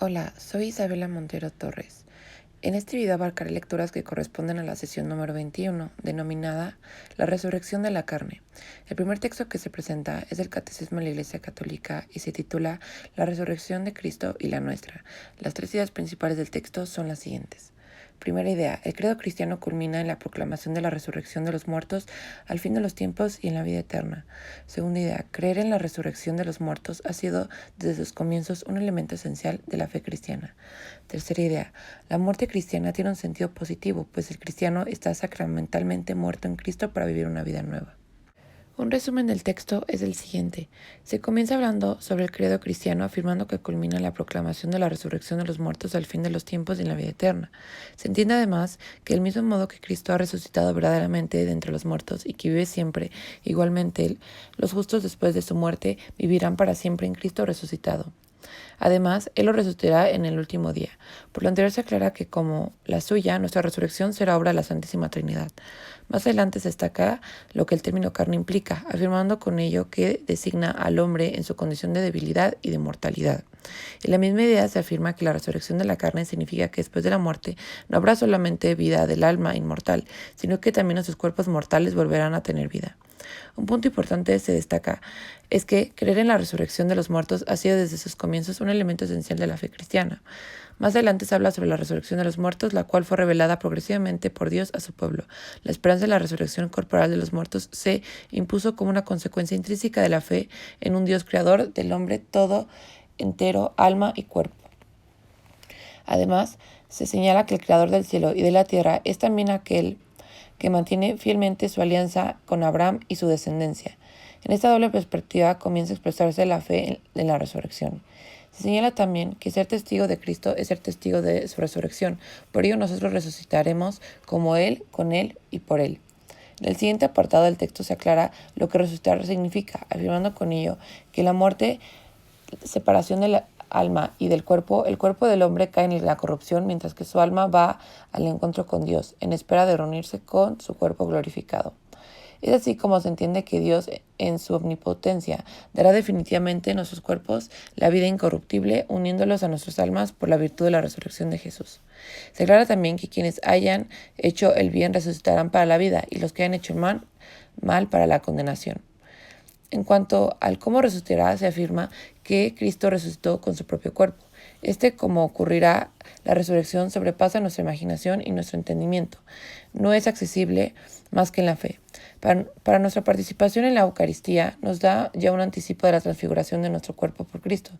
Hola, soy Isabela Montero Torres. En este video abarcaré lecturas que corresponden a la sesión número 21, denominada La resurrección de la carne. El primer texto que se presenta es del Catecismo de la Iglesia Católica y se titula La resurrección de Cristo y la nuestra. Las tres ideas principales del texto son las siguientes. Primera idea, el credo cristiano culmina en la proclamación de la resurrección de los muertos al fin de los tiempos y en la vida eterna. Segunda idea, creer en la resurrección de los muertos ha sido desde sus comienzos un elemento esencial de la fe cristiana. Tercera idea, la muerte cristiana tiene un sentido positivo, pues el cristiano está sacramentalmente muerto en Cristo para vivir una vida nueva. Un resumen del texto es el siguiente. Se comienza hablando sobre el credo cristiano, afirmando que culmina la proclamación de la resurrección de los muertos al fin de los tiempos y en la vida eterna. Se entiende además que del mismo modo que Cristo ha resucitado verdaderamente de entre los muertos y que vive siempre, igualmente los justos después de su muerte vivirán para siempre en Cristo resucitado. Además, Él lo resucitará en el último día. Por lo anterior se aclara que como la suya, nuestra resurrección será obra de la Santísima Trinidad. Más adelante se destaca lo que el término carne implica, afirmando con ello que designa al hombre en su condición de debilidad y de mortalidad. En la misma idea se afirma que la resurrección de la carne significa que después de la muerte no habrá solamente vida del alma inmortal, sino que también nuestros cuerpos mortales volverán a tener vida. Un punto importante se destaca es que creer en la resurrección de los muertos ha sido desde sus comienzos un elemento esencial de la fe cristiana. Más adelante se habla sobre la resurrección de los muertos, la cual fue revelada progresivamente por Dios a su pueblo. La esperanza de la resurrección corporal de los muertos se impuso como una consecuencia intrínseca de la fe en un Dios creador del hombre todo entero, alma y cuerpo. Además, se señala que el creador del cielo y de la tierra es también aquel que mantiene fielmente su alianza con Abraham y su descendencia. En esta doble perspectiva comienza a expresarse la fe en la resurrección. Se señala también que ser testigo de Cristo es ser testigo de su resurrección. Por ello nosotros resucitaremos como Él, con Él y por Él. En el siguiente apartado del texto se aclara lo que resucitar significa, afirmando con ello que la muerte, separación del alma y del cuerpo, el cuerpo del hombre cae en la corrupción, mientras que su alma va al encuentro con Dios, en espera de reunirse con su cuerpo glorificado. Es así como se entiende que Dios, en su omnipotencia, dará definitivamente a nuestros cuerpos la vida incorruptible, uniéndolos a nuestras almas por la virtud de la resurrección de Jesús. Se aclara también que quienes hayan hecho el bien resucitarán para la vida, y los que hayan hecho el mal para la condenación. En cuanto al cómo resucitará, se afirma que Cristo resucitó con su propio cuerpo. Como ocurrirá la resurrección, sobrepasa nuestra imaginación y nuestro entendimiento. No es accesible más que en la fe. Para nuestra participación en la Eucaristía nos da ya un anticipo de la transfiguración de nuestro cuerpo por Cristo.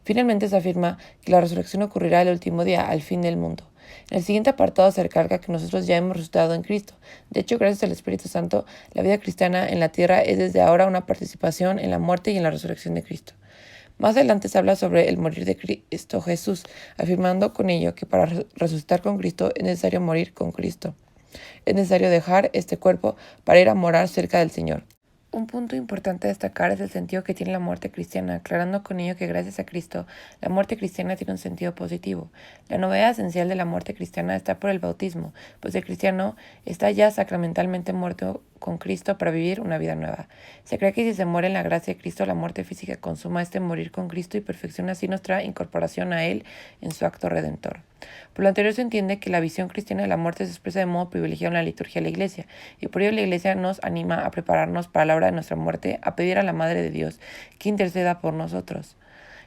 Finalmente se afirma que la resurrección ocurrirá el último día, al fin del mundo. En el siguiente apartado se recalca que nosotros ya hemos resucitado en Cristo. De hecho, gracias al Espíritu Santo, la vida cristiana en la tierra es desde ahora una participación en la muerte y en la resurrección de Cristo. Más adelante se habla sobre el morir de Cristo Jesús, afirmando con ello que para resucitar con Cristo es necesario morir con Cristo. Es necesario dejar este cuerpo para ir a morar cerca del Señor. Un punto importante a destacar es el sentido que tiene la muerte cristiana, aclarando con ello que gracias a Cristo, la muerte cristiana tiene un sentido positivo. La novedad esencial de la muerte cristiana está por el bautismo, pues el cristiano está ya sacramentalmente muerto con Cristo para vivir una vida nueva. Se cree que si se muere en la gracia de Cristo, la muerte física consuma morir con Cristo y perfecciona así nuestra incorporación a Él en su acto redentor. Por lo anterior se entiende que la visión cristiana de la muerte se expresa de modo privilegiado en la liturgia de la Iglesia, y por ello la Iglesia nos anima a prepararnos para la hora de nuestra muerte, a pedir a la Madre de Dios que interceda por nosotros.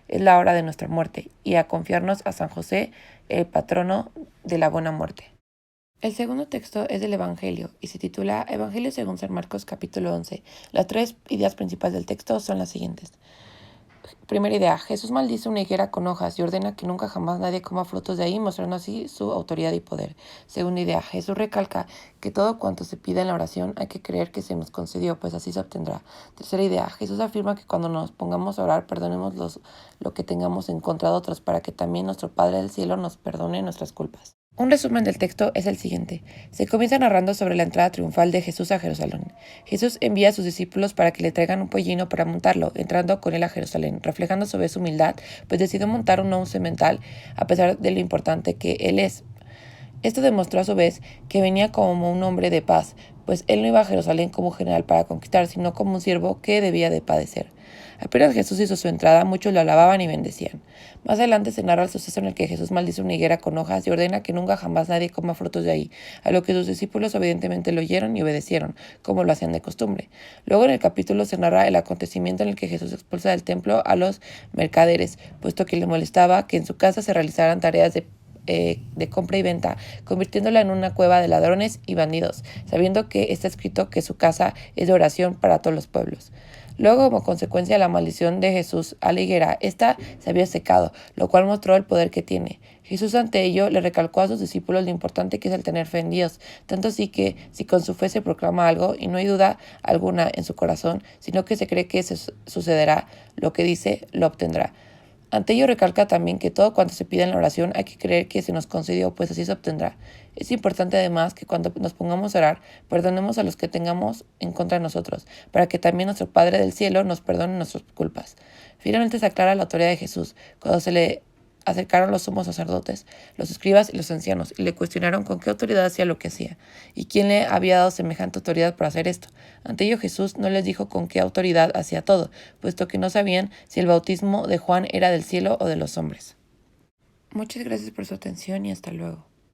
Es la hora de nuestra muerte, y a confiarnos a San José, el patrono de la buena muerte. El segundo texto es del Evangelio y se titula Evangelio según San Marcos capítulo 11. Las tres ideas principales del texto son las siguientes. Primera idea, Jesús maldice una higuera con hojas y ordena que nunca jamás nadie coma frutos de ahí, mostrando así su autoridad y poder. Segunda idea, Jesús recalca que todo cuanto se pida en la oración hay que creer que se nos concedió, pues así se obtendrá. Tercera idea, Jesús afirma que cuando nos pongamos a orar, perdonemos lo que tengamos en contra de otros, para que también nuestro Padre del Cielo nos perdone nuestras culpas. Un resumen del texto es el siguiente. Se comienza narrando sobre la entrada triunfal de Jesús a Jerusalén. Jesús envía a sus discípulos para que le traigan un pollino para montarlo, entrando con él a Jerusalén, reflejando sobre su humildad, pues decidió montar un once mental a pesar de lo importante que él es. Esto demostró a su vez que venía como un hombre de paz, pues él no iba a Jerusalén como general para conquistar, sino como un siervo que debía de padecer. Apenas Jesús hizo su entrada, muchos lo alababan y bendecían. Más adelante se narra el suceso en el que Jesús maldice una higuera con hojas y ordena que nunca jamás nadie coma frutos de ahí, a lo que sus discípulos obedientemente lo oyeron y obedecieron, como lo hacían de costumbre. Luego en el capítulo se narra el acontecimiento en el que Jesús expulsa del templo a los mercaderes, puesto que le molestaba que en su casa se realizaran tareas de compra y venta, convirtiéndola en una cueva de ladrones y bandidos, sabiendo que está escrito que su casa es de oración para todos los pueblos. Luego, como consecuencia de la maldición de Jesús a la higuera, esta se había secado, lo cual mostró el poder que tiene. Jesús ante ello le recalcó a sus discípulos lo importante que es el tener fe en Dios, tanto así que si con su fe se proclama algo y no hay duda alguna en su corazón, sino que se cree que se sucederá lo que dice, lo obtendrá. Ante ello recalca también que todo cuanto se pide en la oración hay que creer que se nos concedió, pues así se obtendrá. Es importante además que cuando nos pongamos a orar, perdonemos a los que tengamos en contra de nosotros, para que también nuestro Padre del Cielo nos perdone nuestras culpas. Finalmente se aclara la autoridad de Jesús, cuando se le acercaron los sumos sacerdotes, los escribas y los ancianos, y le cuestionaron con qué autoridad hacía lo que hacía, y quién le había dado semejante autoridad para hacer esto. Ante ello Jesús no les dijo con qué autoridad hacía todo, puesto que no sabían si el bautismo de Juan era del cielo o de los hombres. Muchas gracias por su atención y hasta luego.